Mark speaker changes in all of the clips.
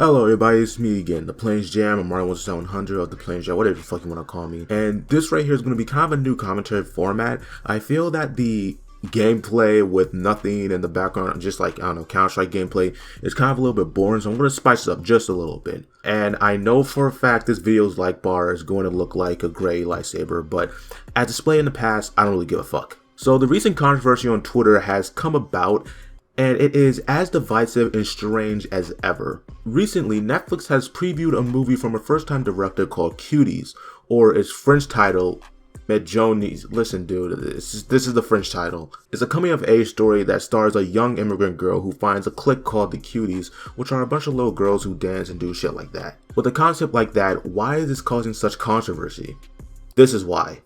Speaker 1: Hello everybody, it's me again, the Plains Jam. I'm Martin 1700 of the Plains Jam, whatever the fuck you want to call me. And this right here is going to be kind of a new commentary format. I feel that the gameplay with nothing in the background, just like, I don't know, Counter-Strike gameplay, is kind of a little bit boring, so I'm going to spice it up just a little bit. And I know for a fact this video's like bar is going to look like a gray lightsaber, but as displayed in the past, I don't really give a fuck. So the recent controversy on Twitter has come about, and it is as divisive and strange as ever. Recently, Netflix has previewed a movie from a first-time director called Cuties, or its French title, Medjonis. Listen, dude, this is the French title. It's a coming-of-age story that stars a young immigrant girl who finds a clique called the Cuties, which are a bunch of little girls who dance and do shit like that. With a concept like that, why is this causing such controversy? This is why.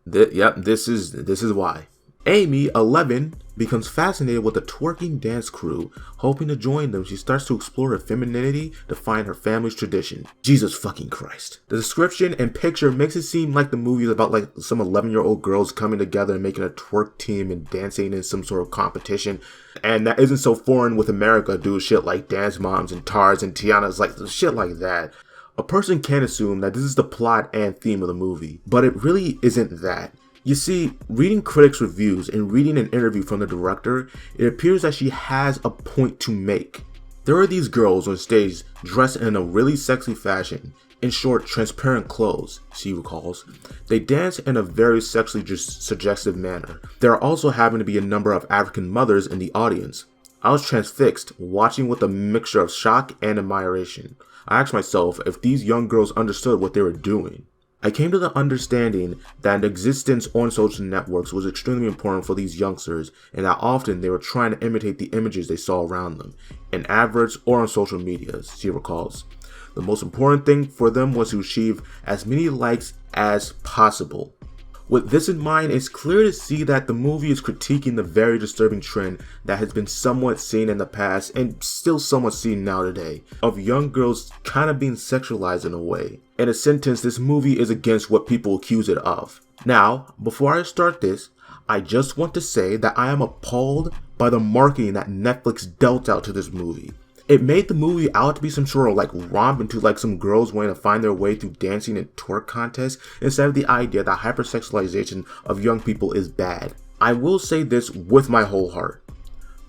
Speaker 1: This is why. Amy, 11, becomes fascinated with the twerking dance crew. Hoping to join them, she starts to explore her femininity to find her family's tradition. Jesus fucking Christ. The description and picture makes it seem like the movie is about like some 11-year-old girls coming together and making a twerk team and dancing in some sort of competition. And that isn't so foreign with America, dude. Shit like Dance Moms and Tars and Tianas, like shit like that. A person can assume that this is the plot and theme of the movie, but it really isn't that. You see, reading critics' reviews and reading an interview from the director, it appears that she has a point to make. There are these girls on stage dressed in a really sexy fashion, in short, transparent clothes, she recalls. They dance in a very sexually suggestive manner. There also happen to be a number of African mothers in the audience. I was transfixed, watching with a mixture of shock and admiration. I asked myself if these young girls understood what they were doing. I came to the understanding that existence on social networks was extremely important for these youngsters, and that often they were trying to imitate the images they saw around them, in adverts or on social media, she recalls. The most important thing for them was to achieve as many likes as possible. With this in mind, it's clear to see that the movie is critiquing the very disturbing trend that has been somewhat seen in the past and still somewhat seen now today, of young girls kind of being sexualized in a way. In a sentence, this movie is against what people accuse it of. Now, before I start this, I just want to say that I am appalled by the marketing that Netflix dealt out to this movie. It made the movie out to be some sort of like romp into like some girls wanting to find their way through dancing and twerk contests instead of the idea that hypersexualization of young people is bad. I will say this with my whole heart.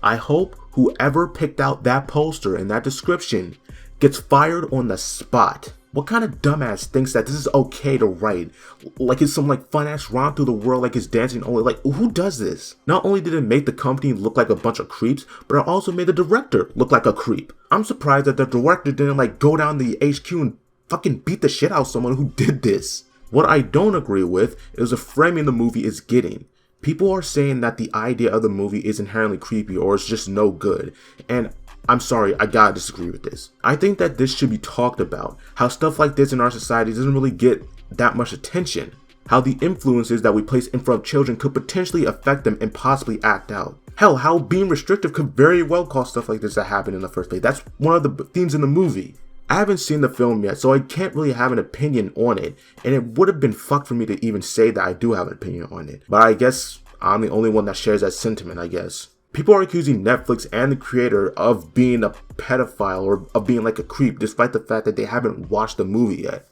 Speaker 1: I hope whoever picked out that poster and that description gets fired on the spot. What kind of dumbass thinks that this is okay to write? Like it's some like fun ass romp through the world like it's dancing only. Like who does this? Not only did it make the company look like a bunch of creeps, but it also made the director look like a creep. I'm surprised that the director didn't like go down to the HQ and fucking beat the shit out of someone who did this. What I don't agree with is the framing the movie is getting. People are saying that the idea of the movie is inherently creepy or it's just no good. And I'm sorry, I gotta disagree with this. I think that this should be talked about. How stuff like this in our society doesn't really get that much attention. How the influences that we place in front of children could potentially affect them and possibly act out. Hell, how being restrictive could very well cause stuff like this to happen in the first place. That's one of the themes in the movie. I haven't seen the film yet, so I can't really have an opinion on it. And it would have been fucked for me to even say that I do have an opinion on it. But I guess I'm the only one that shares that sentiment, I guess. People are accusing Netflix and the creator of being a pedophile or of being like a creep despite the fact that they haven't watched the movie yet.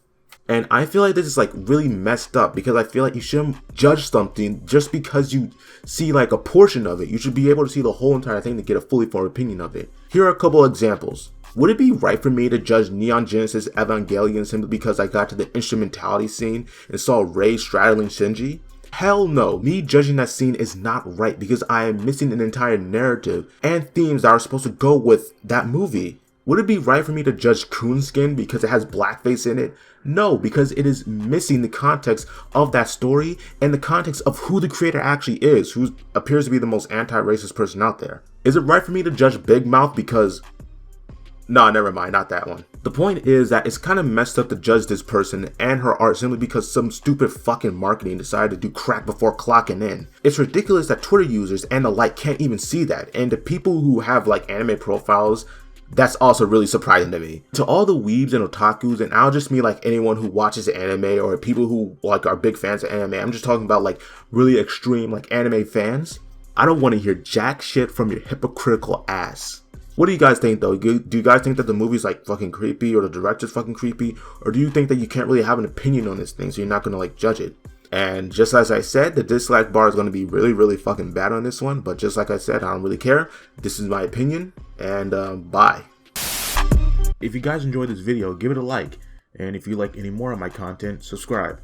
Speaker 1: And I feel like this is like really messed up because I feel like you shouldn't judge something just because you see like a portion of it. You should be able to see the whole entire thing to get a fully formed opinion of it. Here are a couple examples. Would it be right for me to judge Neon Genesis Evangelion simply because I got to the instrumentality scene and saw Rei straddling Shinji? Hell no, me judging that scene is not right because I am missing an entire narrative and themes that are supposed to go with that movie. Would it be right for me to judge Coonskin because it has blackface in it? No, because it is missing the context of that story and the context of who the creator actually is, who appears to be the most anti-racist person out there. Is it right for me to judge Big Mouth because... No, never mind, not that one. The point is that it's kind of messed up to judge this person and her art simply because some stupid fucking marketing decided to do crack before clocking in. It's ridiculous that Twitter users and the like can't even see that, and the people who have like anime profiles, that's also really surprising to me. To all the weebs and otakus, and I'll just mean like anyone who watches anime or people who like are big fans of anime, I'm just talking about like really extreme like anime fans, I don't want to hear jack shit from your hypocritical ass. What do you guys think though? Do you guys think that the movie's like fucking creepy, or the director's fucking creepy? Or do you think that you can't really have an opinion on this thing, so you're not gonna like judge it? And just as I said, the dislike bar is going to be really, really fucking bad on this one. But just like I said, I don't really care. This is my opinion. And bye. If you guys enjoyed this video, give it a like. And if you like any more of my content, subscribe.